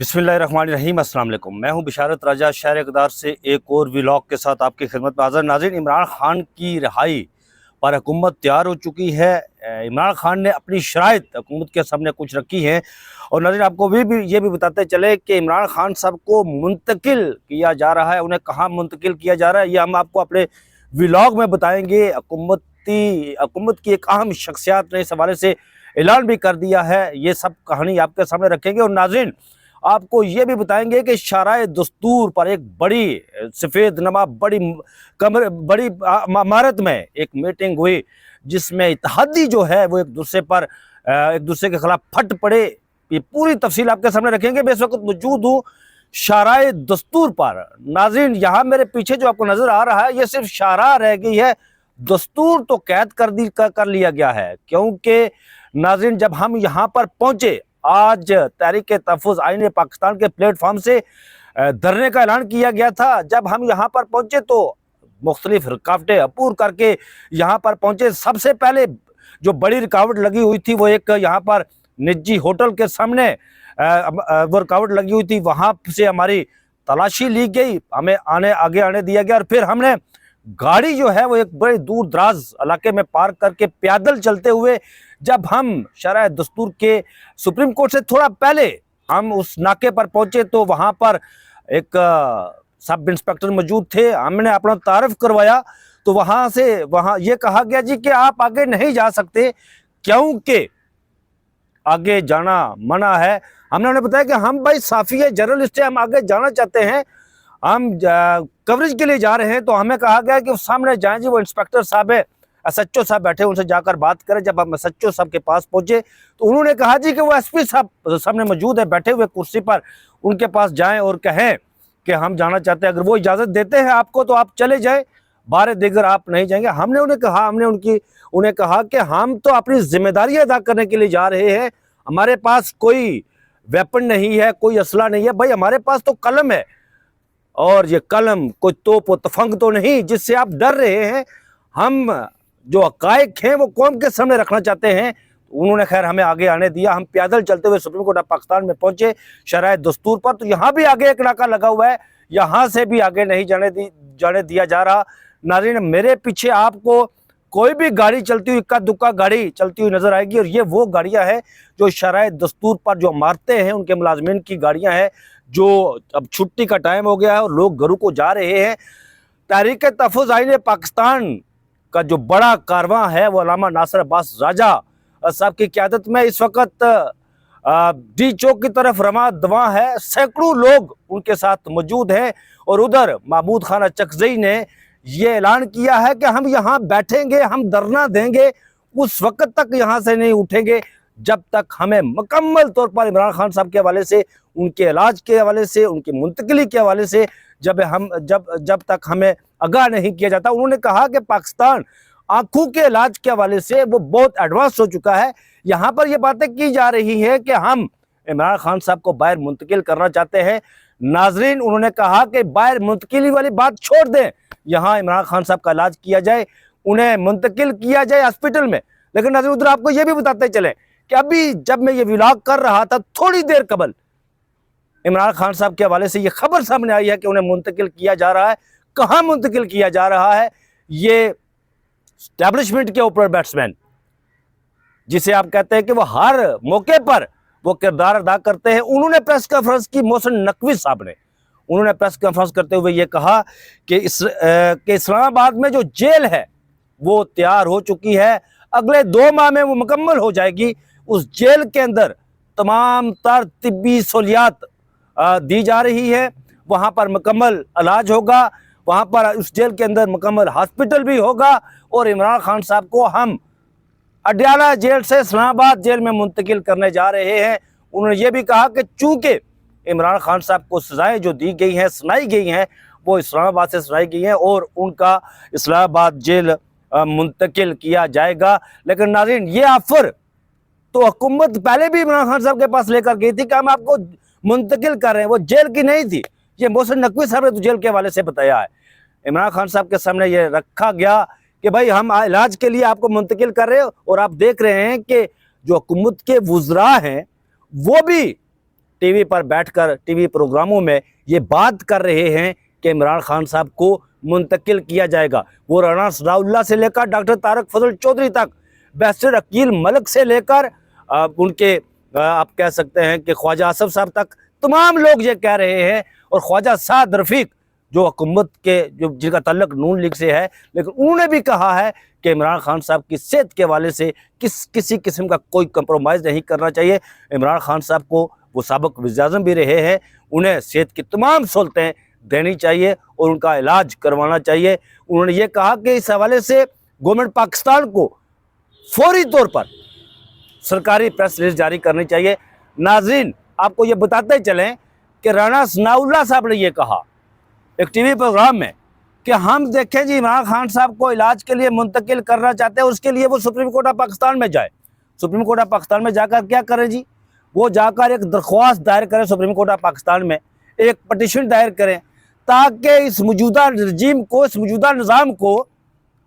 बिस्मिल्लाहिर्रहमानिर्रहीम, अस्सलाम वालेकुम। मैं हूं बिशारत राजा, शहर इक़दार से एक और व्लॉग के साथ आपकी खिदमत में हाज़िर। नाज़रीन, इमरान खान की रिहाई पर हुकूमत तैयार हो चुकी है। इमरान खान ने अपनी शराइत हुकूमत के सामने कुछ रखी हैं और नाज़रीन आपको भी ये भी बताते चले कि इमरान खान साहब को मुंतकिल किया जा रहा है। उन्हें कहाँ मुंतकिल किया जा रहा है ये हम आपको अपने व्लॉग में बताएंगे। हुकूमत की एक अहम शख्सियत ने इस हवाले से ऐलान भी कर दिया है। ये सब कहानी आपके सामने रखेंगे और नाज़रीन आपको ये भी बताएंगे कि शाराए दस्तूर पर एक बड़ी सफ़ेद नमा बड़ी इमारत में एक मीटिंग हुई जिसमें इत्तेहादी जो है वो एक दूसरे के खिलाफ फट पड़े। ये पूरी तफसील आपके सामने रखेंगे। मैं इस वक्त मौजूद हूँ शाराए दस्तूर पर। नाज़रीन, यहाँ मेरे पीछे जो आपको नजर आ रहा है ये सिर्फ शारा रह गई है, दस्तूर तो कैद कर लिया गया है। क्योंकि नाज़रीन जब हम यहाँ पर पहुंचे, आज तहरीक तहफ़्फ़ुज़ आईन पाकिस्तान के प्लेटफॉर्म से धरने का ऐलान किया गया था। जब हम यहाँ पर पहुंचे तो मुख्तलिफ रुकावटें अपूर करके यहाँ पर पहुंचे। सबसे पहले जो बड़ी रुकावट लगी हुई थी वो एक यहाँ पर निजी होटल के सामने वो रुकावट लगी हुई थी। वहाँ से हमारी तलाशी ली गई, हमें आगे आने दिया गया और फिर हमने गाड़ी जो है वो एक बड़े दूर दराज इलाके में पार्क करके पैदल चलते हुए जब हम शराए दस्तूर के सुप्रीम कोर्ट से थोड़ा पहले हम उस नाके पर पहुंचे तो वहां पर एक सब इंस्पेक्टर मौजूद थे। हमने अपना तारुफ करवाया तो वहां ये कहा गया जी कि आप आगे नहीं जा सकते क्योंकि आगे जाना मना है। हमने उन्हें बताया कि हम भाई साफी है, जर्नलिस्ट है, हम आगे जाना चाहते हैं, हम कवरेज के लिए जा रहे हैं। तो हमें कहा गया कि सामने जाएं जी, वो इंस्पेक्टर साहब है, एसएचओ साहब बैठे, उनसे जाकर बात करें। जब हम एसएचओ साहब के पास पहुंचे तो उन्होंने कहा जी कि वो एसपी साहब सामने मौजूद है बैठे हुए कुर्सी पर, उनके पास जाएं और कहें कि हम जाना चाहते हैं। अगर वो इजाज़त देते हैं आपको तो आप चले जाएं, बारे दिगर आप नहीं जाएंगे। हमने उन्हें कहा कि हम तो अपनी जिम्मेदारी अदा करने के लिए जा रहे हैं, हमारे पास कोई वेपन नहीं है, कोई असला नहीं है। भाई हमारे पास तो कलम है और ये कलम कोई तोप और तफंग तो नहीं जिससे आप डर रहे हैं। हम जो हकायक हैं वो कौम के सामने रखना चाहते हैं। उन्होंने खैर हमें आगे आने दिया। हम पैदल चलते हुए सुप्रीम कोर्ट ऑफ पाकिस्तान में पहुंचे शराए दस्तूर पर। तो यहाँ भी आगे एक नाका लगा हुआ है, यहाँ से भी आगे नहीं जाने दिया जा रहा। नाज़रीन, मेरे पीछे आपको कोई भी गाड़ी चलती हुई, इक्का दुक्का गाड़ी चलती हुई नजर आएगी और ये वो गाड़ियां हैं जो शराए दस्तूर पर जो इमारतें हैं उनके मुलाजमीन की गाड़ियां हैं। जो अब छुट्टी का टाइम हो गया है और लोग घरों को जा रहे हैं। तहरीक तहफ़्फ़ुज़ आईन पाकिस्तान का जो बड़ा कारवां है वो अल्लामा नासिर अब्बास राजा साहब की क़यादत में इस वक्त डी चौक की तरफ रवां दवां है। सैकड़ों लोग उनके साथ मौजूद हैं और उधर महमूद खान चकजई ने ये ऐलान किया है कि हम यहाँ बैठेंगे, हम धरना देंगे, उस वक्त तक यहाँ से नहीं उठेंगे जब तक हमें मुकम्मल तौर पर इमरान खान साहब के हवाले से, उनके इलाज के हवाले से, उनकी मुंतकिली के हवाले से जब तक हमें आगाह नहीं किया जाता। उन्होंने कहा कि पाकिस्तान आंखों के इलाज के हवाले से वो बहुत एडवांस हो चुका है। यहाँ पर ये बातें की जा रही है कि हम इमरान खान साहब को बाहर मुंतकिल करना चाहते हैं। नाजरीन, उन्होंने कहा कि बाहर मुंतकिली वाली बात छोड़ दें, यहाँ इमरान खान साहब का इलाज किया जाए, उन्हें मुंतकिल किया जाए हॉस्पिटल में। लेकिन नाजरीन, उधर आपको ये भी बताते चले कि अभी जब मैं ये व्लॉग कर रहा था थोड़ी देर कबल इमरान खान साहब के हवाले से ये खबर सामने आई है कि उन्हें मुंतकिल किया जा रहा है। कहाँ मुंतकिल किया जा रहा है? ये एस्टैब्लिशमेंट के ऊपर बैट्समैन जिसे आप कहते हैं कि वो हर मौके पर वो किरदार अदा करते हैं, उन्होंने प्रेस कॉन्फ्रेंस की। मोहसिन नकवी साहब ने उन्होंने प्रेस कॉन्फ्रेंस करते हुए ये कहा कि इस्लामाबाद में जो जेल है वो तैयार हो चुकी है, अगले 2 माह में वो मुकम्मल हो जाएगी। उस जेल के अंदर तमाम तर तिब्बी सहूलियात दी जा रही है, वहाँ पर मुकम्मल इलाज होगा, वहाँ पर उस जेल के अंदर मुकम्मल हॉस्पिटल भी होगा और इमरान खान साहब को हम अडयाला जेल से इस्लामाबाद जेल में मुंतकिल करने जा रहे हैं। उन्होंने ये भी कहा कि चूँकि इमरान खान साहब को सजाएं जो दी गई हैं, सुनाई गई हैं, वो इस्लामाबाद से सुनाई गई हैं और उनका इस्लामाबाद जेल मुंतकिल किया जाएगा। लेकिन नाज़रीन, ये ऑफर तो हुकूमत पहले भी इमरान खान साहब के पास लेकर गई थी कि हम आपको मुंतकिल कर रहे हैं, वो जेल की नहीं थी। ये मोहसिन नकवी साहब ने तो जेल के हवाले से बताया है। इमरान खान साहब के सामने ये रखा गया कि भाई हम इलाज के लिए आपको मुंतकिल कर रहे हो और आप देख रहे हैं कि जो हुकूमत के वुज़रा हैं वो भी टीवी पर बैठकर टीवी प्रोग्रामों में ये बात कर रहे हैं कि इमरान खान साहब को मुंतकिल किया जाएगा। वो राणा सनाउल्लाह से लेकर डॉक्टर तारक फजल चौधरी तक, बैरिस्टर अकील मलिक से लेकर उनके आप कह सकते हैं कि ख्वाजा आसफ साहब तक, तमाम लोग ये कह रहे हैं। और ख्वाजा साद रफीक जो हुकूमत के जो जिनका तल्लुक नून लीग से है, लेकिन उन्होंने भी कहा है कि इमरान खान साहब की सेहत के हवाले से किसी किस्म का कोई कंप्रोमाइज़ नहीं करना चाहिए। इमरान खान साहब को वो साबिक वज़ीर-ए-आज़म भी रहे हैं, उन्हें सेहत की तमाम सहूलतें देनी चाहिए और उनका इलाज करवाना चाहिए। उन्होंने ये कहा कि इस हवाले से गवर्नमेंट पाकिस्तान को फौरी तौर पर सरकारी प्रेस रिलीज जारी करनी चाहिए। नाज़रीन, आपको ये बताते चलें कि राणा सनाउल्लाह साहब ने ये कहा एक टीवी प्रोग्राम में कि हम देखें जी, इमरान खान साहब को इलाज के लिए मुंतकिल करना चाहते हैं, उसके लिए वो सुप्रीम कोर्ट ऑफ पाकिस्तान में जाए। सुप्रीम कोर्ट ऑफ पाकिस्तान में जाकर क्या करें जी? वो जाकर एक दरख्वास्त दायर करें सुप्रीम कोर्ट ऑफ पाकिस्तान में, एक पटिशन दायर करें, ताकि इस मौजूदा रजीम को, इस मौजूदा निज़ाम को,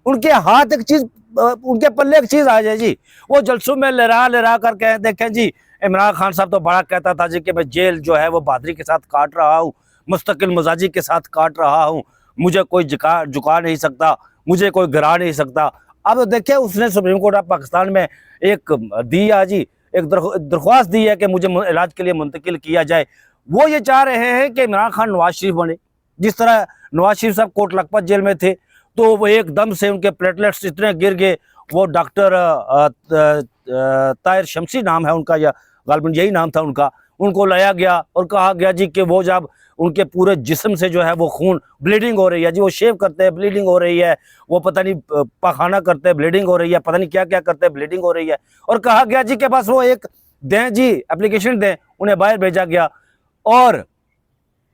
उनके हाथ एक चीज़, उनके पल्ले एक चीज़ आ जाए जी। वो जलसों में लहरा कर कह देखें जी, इमरान खान साहब तो बड़ा कहता था जी कि मैं जेल जो है वो बहादुरी के साथ काट रहा हूँ, मुस्तकिल मजाजी के साथ काट रहा हूँ, मुझे कोई झुका नहीं सकता, मुझे कोई गिरा नहीं सकता। अब देखिए, उसने सुप्रीम कोर्ट ऑफ पाकिस्तान में एक दिया जी, एक दरख्वास्त दी है कि मुझे इलाज के लिए मुंतकिल किया जाए। वो ये चाह रहे हैं कि इमरान खान नवाज शरीफ बने। जिस तरह नवाज शरीफ साहब कोट लखपत जेल में थे तो वो एकदम से उनके प्लेटलेट्स इतने गिर गए, वो डॉक्टर ताहिर शमसी नाम है उनका, या गालिबन यही नाम था उनका, उनको लाया गया और कहा गया जी कि वो जब उनके पूरे जिस्म से जो है वो खून ब्लीडिंग हो रही है जी, वो शेव करते हैं ब्लीडिंग हो रही है, वो पता नहीं पखाना करते हैं ब्लीडिंग हो रही है, पता नहीं क्या क्या करते हैं ब्लीडिंग हो रही है। और कहा गया जी कि बस वो एक दें जी, एप्लीकेशन दें, उन्हें बाहर भेजा गया। और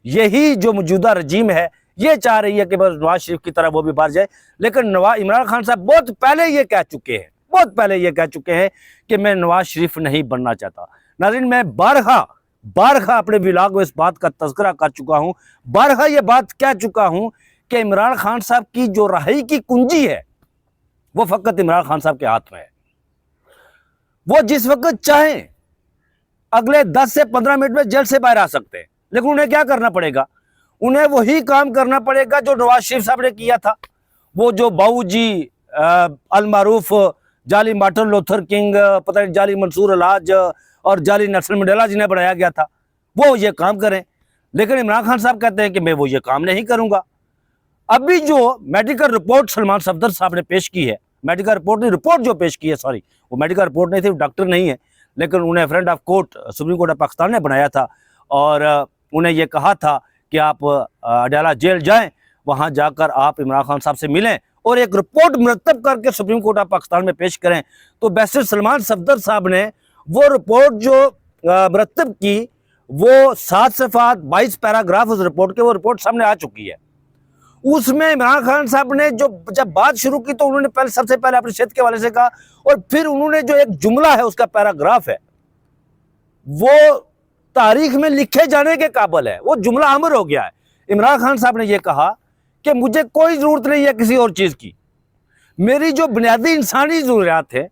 यही जो मौजूदा रजीम है ये चाह रही है कि बस नवाज शरीफ की तरह वो भी बाहर जाए। लेकिन इमरान खान साहब बहुत पहले ये कह चुके हैं, बहुत पहले ये कह चुके हैं कि मैं नवाज शरीफ नहीं बनना चाहता। नाज़रीन, मैं बारहा अपने व्लॉग में इस बात का तज़किरा कर चुका हूँ, बारहा ये बात कह चुका हूँ कि इमरान खान साहब की जो रहाई की कुंजी है वो फ़कत इमरान खान साहब के हाथ में है। वो जिस वक्त चाहें अगले 10 से 15 मिनट में जेल से बाहर आ सकते हैं, लेकिन उन्हें क्या करना पड़ेगा? उन्हें वही काम करना पड़ेगा जो नवाज शरीफ साहब ने किया था। वो जो बाऊजी अलमारूफ जाली मार्टिन लूथर किंग, पता नहीं जाली मंसूर अलाज और जाली नेल्सन मंडेला जिन्हें बनाया गया था, वो ये काम करें। लेकिन इमरान खान साहब कहते हैं कि मैं वो ये काम नहीं करूंगा। अभी जो मेडिकल रिपोर्ट सलमान सफदर साहब ने पेश की है, मेडिकल रिपोर्ट जो पेश की है, सॉरी वो मेडिकल रिपोर्ट नहीं थी, डॉक्टर नहीं है, लेकिन उन्हें friend of court supreme court of Pakistan ने बनाया था और उन्हें यह कहा था कि आप अडयाला जेल जाएं, वहां जाकर आप इमरान खान साहब से मिलें और एक रिपोर्ट मुरतब करके सुप्रीम कोर्ट ऑफ पाकिस्तान में पेश करें। तो बैरिस्टर सलमान सफदर साहब ने वो रिपोर्ट जो मुरतब की, वो 7 सफ़हात 22 पैराग्राफ उस रिपोर्ट के, वो रिपोर्ट सामने आ चुकी है। उसमें इमरान खान साहब ने जो जब बात शुरू की तो उन्होंने सबसे पहले अपनी सेहत के हवाले से कहा, और फिर उन्होंने जो एक जुमला है, उसका पैराग्राफ है, वो तारीख में लिखे जाने के काबिल है, वो जुमला अमर हो गया है। इमरान खान साहब ने यह कहा कि मुझे कोई ज़रूरत नहीं है किसी और चीज़ की, मेरी जो बुनियादी इंसानी ज़रूरियात है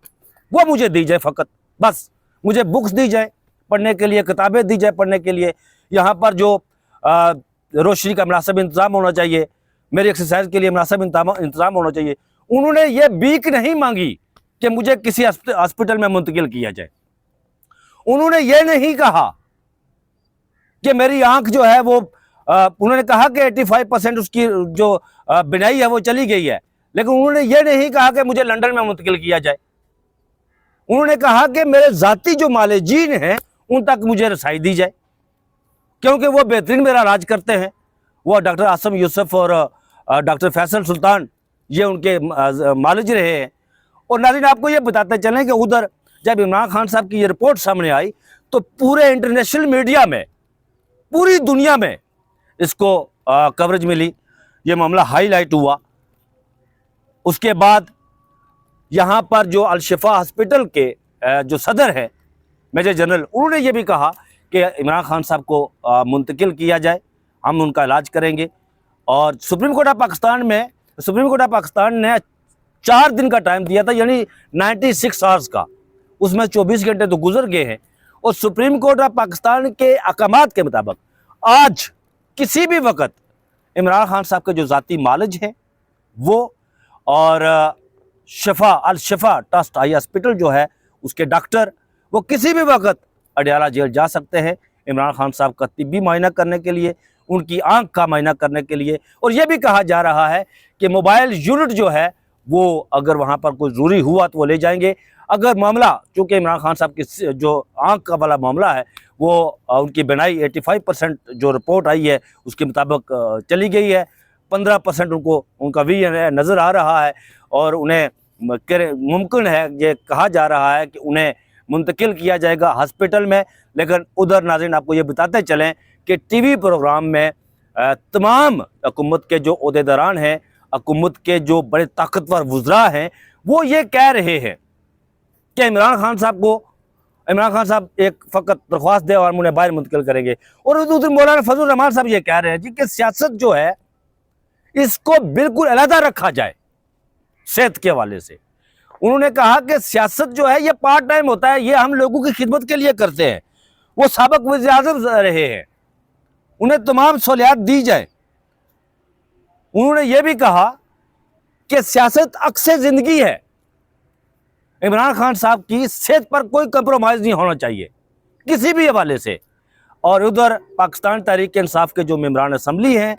वो मुझे दी जाए, फ़कत बस मुझे बुक्स दी जाए पढ़ने के लिए, किताबें दी जाए पढ़ने के लिए, यहाँ पर जो रोशनी का मुनासिब इंतज़ाम होना चाहिए, मेरी एक्सरसाइज के लिए मुनासिब इंतज़ाम होना चाहिए। उन्होंने ये भीख नहीं मांगी कि मुझे किसी हॉस्पिटल में मुंतकिल किया जाए। उन्होंने ये नहीं कहा कि मेरी आंख जो है वो उन्होंने कहा कि 85% उसकी जो बिनाई है वो चली गई है, लेकिन उन्होंने ये नहीं कहा कि मुझे लंदन में मुंतकिल किया जाए। उन्होंने कहा कि मेरे ज़ाती जो मालिजीन हैं उन तक मुझे रसाई दी जाए, क्योंकि वो बेहतरीन मेरा इलाज करते हैं। वो डॉक्टर आसम यूसुफ और डॉक्टर फैसल सुल्तान ये उनके मालिज रहे हैं। और नाज़रीन, आपको ये बताते चलें कि उधर जब इमरान खान साहब की ये रिपोर्ट सामने आई तो पूरे इंटरनेशनल मीडिया में, पूरी दुनिया में इसको कवरेज मिली, ये मामला हाईलाइट हुआ। उसके बाद यहाँ पर जो अल-शिफा हॉस्पिटल के जो सदर है मेजर जनरल, उन्होंने ये भी कहा कि इमरान खान साहब को मुंतकिल किया जाए, हम उनका इलाज करेंगे। और सुप्रीम कोर्ट ऑफ पाकिस्तान ने 4 दिन का टाइम दिया था, यानी 96 आवर्स का, उसमें 24 घंटे तो गुजर गए हैं और सुप्रीम कोर्ट ऑफ पाकिस्तान के अहकामात के मुताबिक आज किसी भी वक्त इमरान खान साहब के जो ज़ाती मालिज हैं वो और अल शिफा ट्रस्ट आई हॉस्पिटल जो है उसके डॉक्टर वो किसी भी वक्त अडयाला जेल जा सकते हैं इमरान खान साहब का तिब्बी मायना करने के लिए, उनकी आंख का मायना करने के लिए। और ये भी कहा जा रहा है कि मोबाइल यूनिट जो है वो अगर वहाँ पर कोई ज़रूरी हुआ तो वो ले जाएंगे। अगर मामला, चूँकि इमरान खान साहब की जो आंख का वाला मामला है वो उनकी बनाई 85% जो रिपोर्ट आई है उसके मुताबिक चली गई है, 15% उनका विजन नज़र आ रहा है और उन्हें मुमकिन है, ये कहा जा रहा है कि उन्हें मुंतकिल किया जाएगा हॉस्पिटल में। लेकिन उधर नाज़रीन आपको ये बताते चलें कि टीवी प्रोग्राम में तमाम हुकूमत के जो ओहदेदारान हैं, हुकूमत के जो बड़े ताकतवर वुज़रा हैं, वो ये कह रहे हैं कि इमरान खान साहब एक फ़कत दरख्वास्त दे और हम उन्हें बाहर मुंतकिल करेंगे। और उधर मौलाना फजल रहमान साहब ये कह रहे हैं जी कि सियासत जो है इसको बिल्कुल अलहदा रखा जाए सेहत के हवाले से। उन्होंने कहा कि सियासत जो है ये पार्ट टाइम होता है, ये हम लोगों की खिदमत के लिए करते हैं। वो साबिक वज़ीर-ए-आज़म रहे हैं, उन्हें तमाम सहूलियात दी जाए। उन्होंने ये भी कहा कि सियासत अक्स ज़िंदगी है, इमरान खान साहब की सेहत पर कोई कंप्रोमाइज़ नहीं होना चाहिए किसी भी हवाले से। और उधर पाकिस्तान तहरीक इंसाफ के जो मेंबरान असम्बली हैं,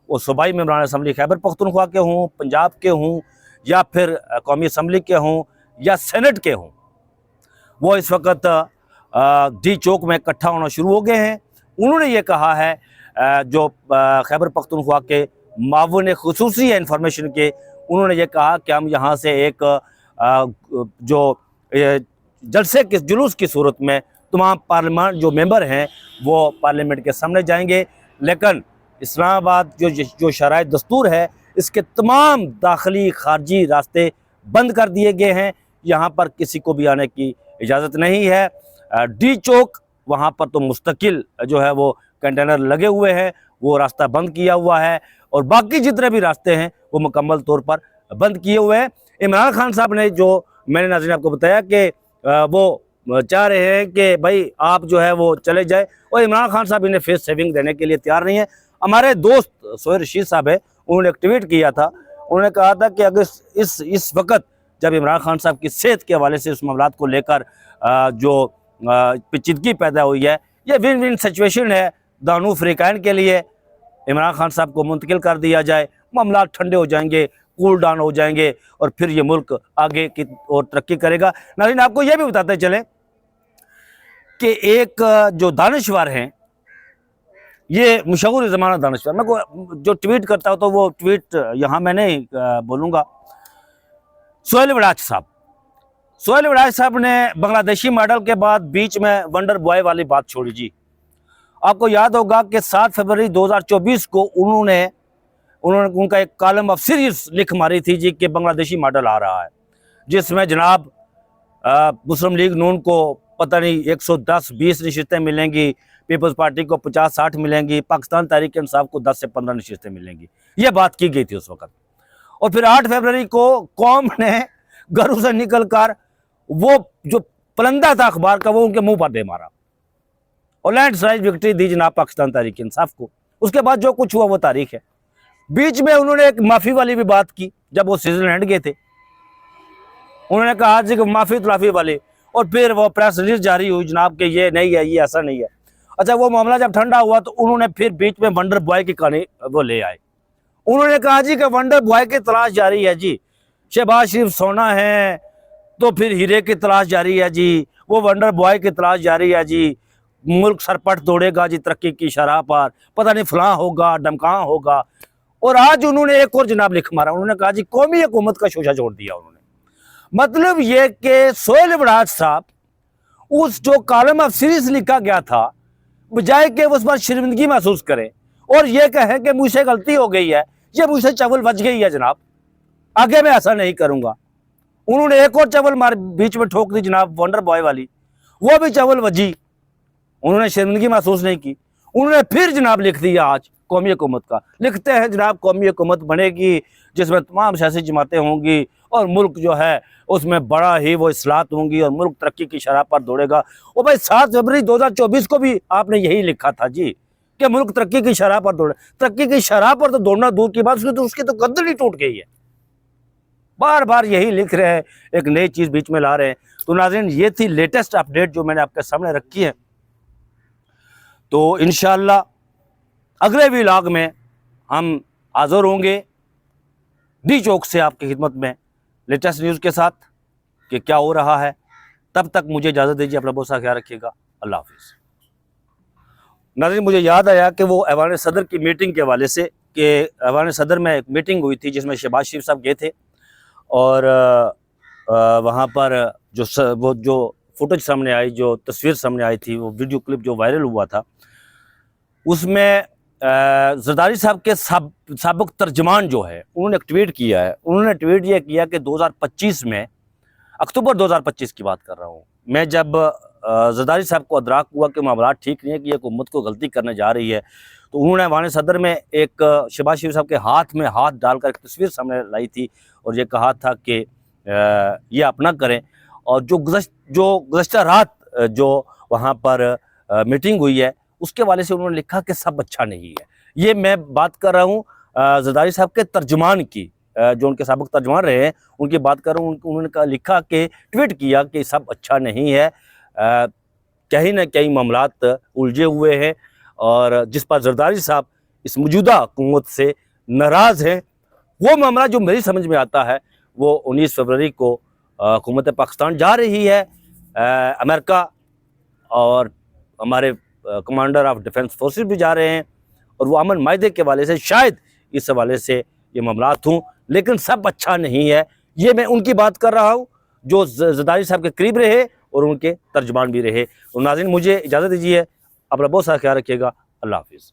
वो सूबाई मेंबरान असम्बली खैबर पख्तूनख्वा के हों, पंजाब के हों या फिर कौमी असम्बली के हों या सेनेट के हों, वो इस वक्त डी चौक में इकट्ठा होना शुरू हो गए हैं। उन्होंने ये कहा है, जो खैबर पख्तूनख्वा के मावन खुसूसी है इंफॉर्मेशन के, उन्होंने ये कहा कि हम यहाँ से एक जो जलसे के जुलूस की सूरत में तमाम पार्लियामेंट जो मेंबर हैं वो पार्लियामेंट के सामने जाएंगे। लेकिन इस्लामाबाद जो शराय दस्तूर है इसके तमाम दाखिली खारजी रास्ते बंद कर दिए गए हैं, यहाँ पर किसी को भी आने की इजाज़त नहीं है। डी चौक वहाँ पर तो मुस्तकिल जो है वो कंटेनर लगे हुए हैं, वो रास्ता बंद किया हुआ है और बाकी जितने भी रास्ते हैं वो मुकम्मल तौर पर बंद किए हुए हैं। इमरान खान साहब ने, जो मैंने नाज़रीन आपको बताया कि वो चाह रहे हैं कि भाई आप जो है वो चले जाए, और इमरान खान साहब इन्हें फेस सेविंग देने के लिए तैयार नहीं है। हमारे दोस्त सोहेल रशीद साहब है, उन्होंने एक ट्वीट किया था, उन्होंने कहा था कि अगर इस वक्त जब इमरान खान साहब की सेहत के हवाले से उस मामलात को लेकर जो पेचीदगी पैदा हुई है, ये विन विन सिचुएशन है दानू अफ्रीकान के लिए। इमरान खान साहब को मुंतकिल कर दिया जाए, मामला ठंडे हो जाएंगे, कूल डाउन हो जाएंगे और फिर ये मुल्क आगे की ओर तरक्की करेगा। नाज़रीन आपको यह भी बताते चलें कि एक जो दानिशवर हैं, ये मशहूर ज़माना दानिशवर, मैं को जो ट्वीट करता हूँ तो वो ट्वीट यहाँ मैं नहीं बोलूँगा। सोहेल वड़ाच साहब ने बांग्लादेशी मॉडल के बाद बीच में वंडर बॉय वाली बात छोड़ी जी। आपको याद होगा कि 7 फरवरी 2024 को उन्होंने उनका एक कॉलम ऑफ सीरीज लिख मारी थी जी कि बांग्लादेशी मॉडल आ रहा है, जिसमें जनाब मुस्लिम लीग नून को पता नहीं 110-20 नशिस्तें मिलेंगी, पीपल्स पार्टी को 50-60 मिलेंगी, पाकिस्तान तहरीक इंसाफ को 10 से 15 नशिस्तें मिलेंगी, ये बात की गई थी उस वक्त। और फिर 8 फरवरी को कौम ने घरों से निकल कर वो जो पलंदा था अखबार का वो उनके मुंह पर दे मारा और लैंडस्लाइड विक्ट्री दी जनाब पाकिस्तान तहरीक इंसाफ को। उसके बाद जो कुछ हुआ वो तारीख है। बीच में उन्होंने एक माफ़ी वाली भी बात की, जब वो स्विट्जरलैंड गए थे, उन्होंने कहा जी कि माफ़ी तलाफ़ी वाली, और फिर वो प्रेस रिलीज जारी हुई जनाब कि ये नहीं है, ये ऐसा नहीं है। अच्छा, वो मामला जब ठंडा हुआ तो उन्होंने फिर बीच में वंडर बॉय की कहानी वो ले आए। उन्होंने कहा जी कि वंडर बॉय की तलाश जारी है जी, शहबाज शरीफ सोना है तो फिर हीरे की तलाश जारी है जी, वो वंडर बॉय की तलाश जारी है जी, मुल्क सरपट दौड़ेगा जी तरक्की की शराह पर, पता नहीं फलां होगा डमकां होगा। और आज उन्होंने एक और जनाब लिख मारा, उन्होंने कहा जी कौमी हुकूमत का शोशा छोड़ दिया उन्होंने। मतलब ये कि सोहेल वड़ाच साहब उस जो कॉलम ऑफ सीरीज लिखा गया था, बजाय कि उस पर शर्मिंदगी महसूस करें और ये कहें कि मुझसे गलती हो गई है, ये मुझसे चवल बच गई है जनाब, आगे मैं ऐसा नहीं करूंगा। उन्होंने एक और चवल मार बीच में ठोक दी जनाब वंडर बॉय वाली, वो भी चवल बजी, उन्होंने शर्मिंदगी महसूस नहीं की। उन्होंने फिर जनाब लिख दिया आज कौमी हुकूमत का। लिखते हैं जनाब कौमी हुकूमत बनेगी जिसमें तमाम सियासी जमातें होंगी और मुल्क जो है उसमें बड़ा ही वो इस्लाहत होंगी और मुल्क तरक्की की शरह पर दौड़ेगा। ओ भाई 7 फरवरी 2024 को भी आपने यही लिखा था जी कि मुल्क तरक्की की शरह पर दौड़े। तरक्की की शरह पर तो दौड़ना दूर की बात, उसकी तो कदर ही टूट गई है। बार बार यही लिख रहे हैं, एक नई चीज़ बीच में ला रहे हैं। तो नाज़रीन ये थी लेटेस्ट अपडेट जो मैंने आपके सामने रखी है। तो इंशाअल्लाह अगले व्लॉग में हम हाज़िर होंगे डी चौक से आपकी खिदमत में लेटेस्ट न्यूज़ के साथ कि क्या हो रहा है। तब तक मुझे इजाज़त दीजिए, अपना बहुत सा ख्याल रखिएगा। अल्लाह हाफिज़। नाज़रीन मुझे याद आया कि वो ऐवान सदर की मीटिंग के हवाले से कि ऐवान सदर में एक मीटिंग हुई थी जिसमें शहबाज शरीफ साहब गए थे और वहाँ पर वो जो फुटेज सामने आई, जो तस्वीर सामने आई थी, वो वीडियो क्लिप जो वायरल हुआ था, उसमें जरदारी साहब के साबिक तर्जमान जो है उन्होंने एक ट्वीट किया है। उन्होंने ट्वीट ये किया कि 2025 में, अक्टूबर 2025 की बात कर रहा हूँ मैं, जब जरदारी साहब को अदराक हुआ कि मामला ठीक नहीं है कि हुकूमत को गलती करने जा रही है, तो उन्होंने ऐवान सदर में एक शहबाज शरीफ साहब के हाथ में हाथ डालकर एक तस्वीर सामने लाई थी और ये कहा था कि ये अपना करें। और जो गुज़श्ता रात जो वहाँ पर मीटिंग हुई है उसके वाले से उन्होंने लिखा कि सब अच्छा नहीं है। ये मैं बात कर रहा हूँ जरदारी साहब के तर्जुमान की, जो उनके साबिक तर्जुमान रहे हैं उनकी बात कर रहा हूँ। उन्होंने लिखा कि ट्वीट किया कि सब अच्छा नहीं है, कहीं ना कहीं मामलात उलझे हुए हैं और जिस पर जरदारी साहब इस मौजूदा हुकूमत से नाराज़ हैं। वो मामला जो मेरी समझ में आता है वो 19 फरवरी को हुकूमत पाकिस्तान जा रही है, अमेरिका और हमारे कमांडर ऑफ डिफेंस फोर्सेस भी जा रहे हैं और वो अमन मायदे के हवाले से शायद इस हवाले से ये मामलात हूँ, लेकिन सब अच्छा नहीं है। ये मैं उनकी बात कर रहा हूँ जो जरदारी साहब के करीब रहे और उनके तर्जुमान भी रहे। तो नाज़रीन मुझे इजाज़त दीजिए, अपना बहुत सारा ख्याल रखिएगा। अल्लाह हाफिज़।